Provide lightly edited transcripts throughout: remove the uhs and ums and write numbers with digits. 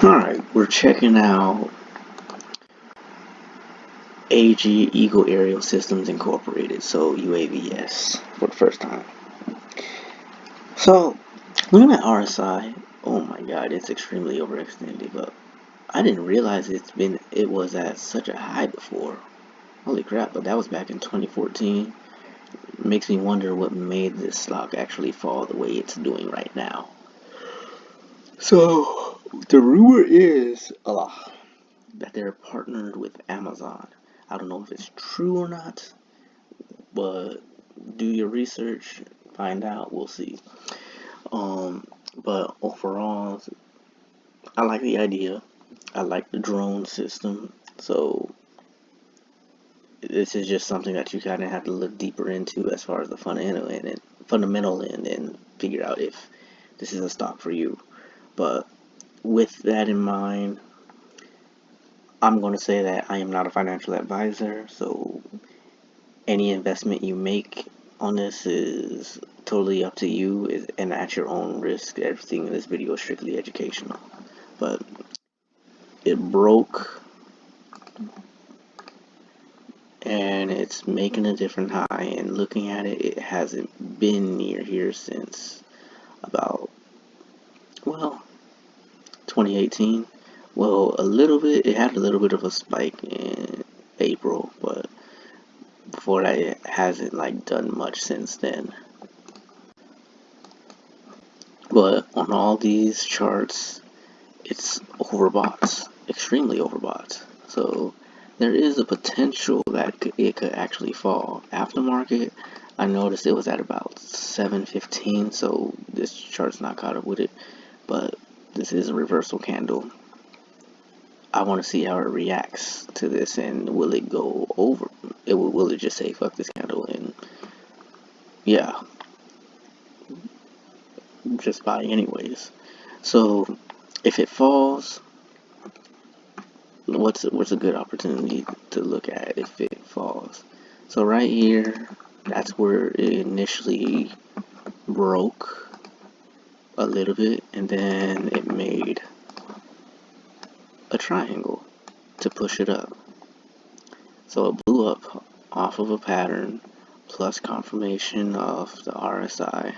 Alright, we're checking out Ageagle Aerial Systems Incorporated, so UAVS, for the first time. So, looking at RSI, oh my god, it's extremely overextended, but I didn't realize it was at such a high before. Holy crap, but that was back in 2014. It makes me wonder what made this stock actually fall the way it's doing right now. So, the rumor is that they're partnered with Amazon. I don't know if it's true or not, but do your research, find out, we'll see. But overall, I like the idea. I like the drone system. So this is just something that you kind of have to look deeper into as far as the fundamental end and figure out if this is a stock for you. But with that in mind, I'm going to say that I am not a financial advisor, so any investment you make on this is totally up to you and at your own risk. Everything in this video is strictly educational. But it broke and it's making a different high, and looking at it, it hasn't been near here since about, well, 2018. Well, it had a little bit of a spike in April, but before that it hasn't like done much since then. But on all these charts, it's overbought, extremely overbought. So there is a potential that it could actually fall. Aftermarket, I noticed it was at about 715, so this chart's not caught up with it, but this is a reversal candle. I want to see how it reacts to this, and will it go over? Will it just say fuck this candle and yeah, just buy anyways. So if it falls, what's a good opportunity to look at if it falls? So right here, that's where it initially broke a little bit, and then it made a triangle to push it up. So it blew up off of a pattern plus confirmation of the RSI,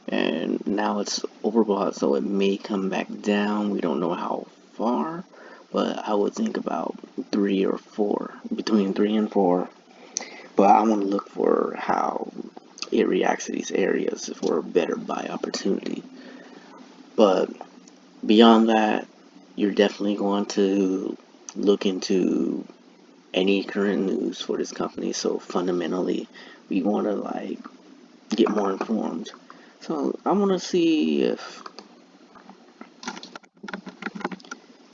and now it's overbought, so it may come back down. We don't know how far, but I would think about 3 or 4, between 3 and 4. But I want to look for how it reacts to these areas for a better buy opportunity. But beyond that, you're definitely going to look into any current news for this company. So fundamentally, we want to get more informed. So I want to see if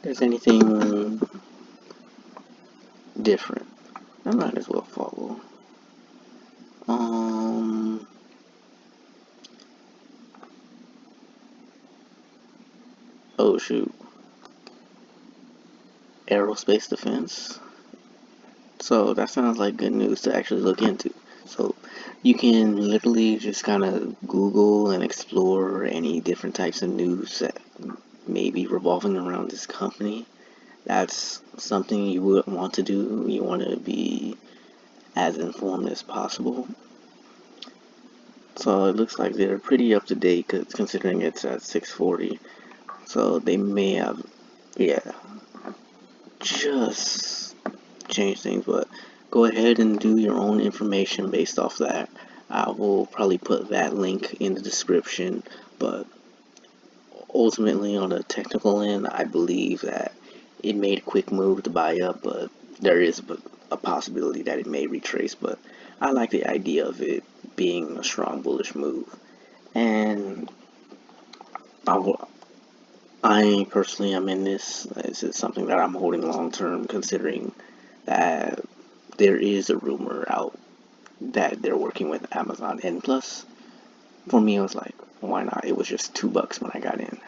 there's anything different. I might as well follow. Oh shoot. Aerospace defense. So that sounds like good news to actually look into. So you can literally just kind of Google and explore any different types of news that may be revolving around this company. That's something you would want to do. You want to be as informed as possible. So it looks like they're pretty up to date, considering it's at 640. So they may have, yeah, just changed things, but go ahead and do your own information based off that. I will probably put that link in the description, but ultimately on the technical end, I believe that it made a quick move to buy up, but there is a possibility that it may retrace. But I like the idea of it being a strong bullish move, and I personally am in this. This is something that I'm holding long term, considering that there is a rumor out that they're working with Amazon. And plus, for me, it was like, why not? It was just $2 when I got in.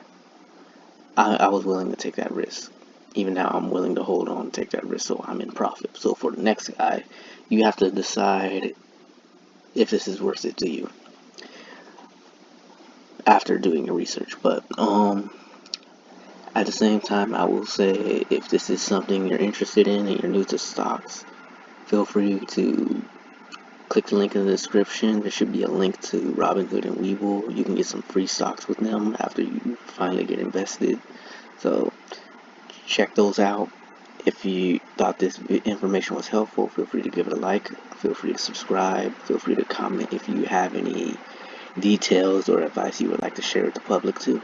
I was willing to take that risk. Even now, I'm willing to hold on, take that risk, so I'm in profit. So for the next guy, you have to decide if this is worth it to you after doing your research. But At the same time, I will say if this is something you're interested in and you're new to stocks, feel free to click the link in the description. There should be a link to Robinhood and Webull. You can get some free stocks with them after you finally get invested. So check those out. If you thought this information was helpful, feel free to give it a like. Feel free to subscribe. Feel free to comment if you have any details or advice you would like to share with the public too.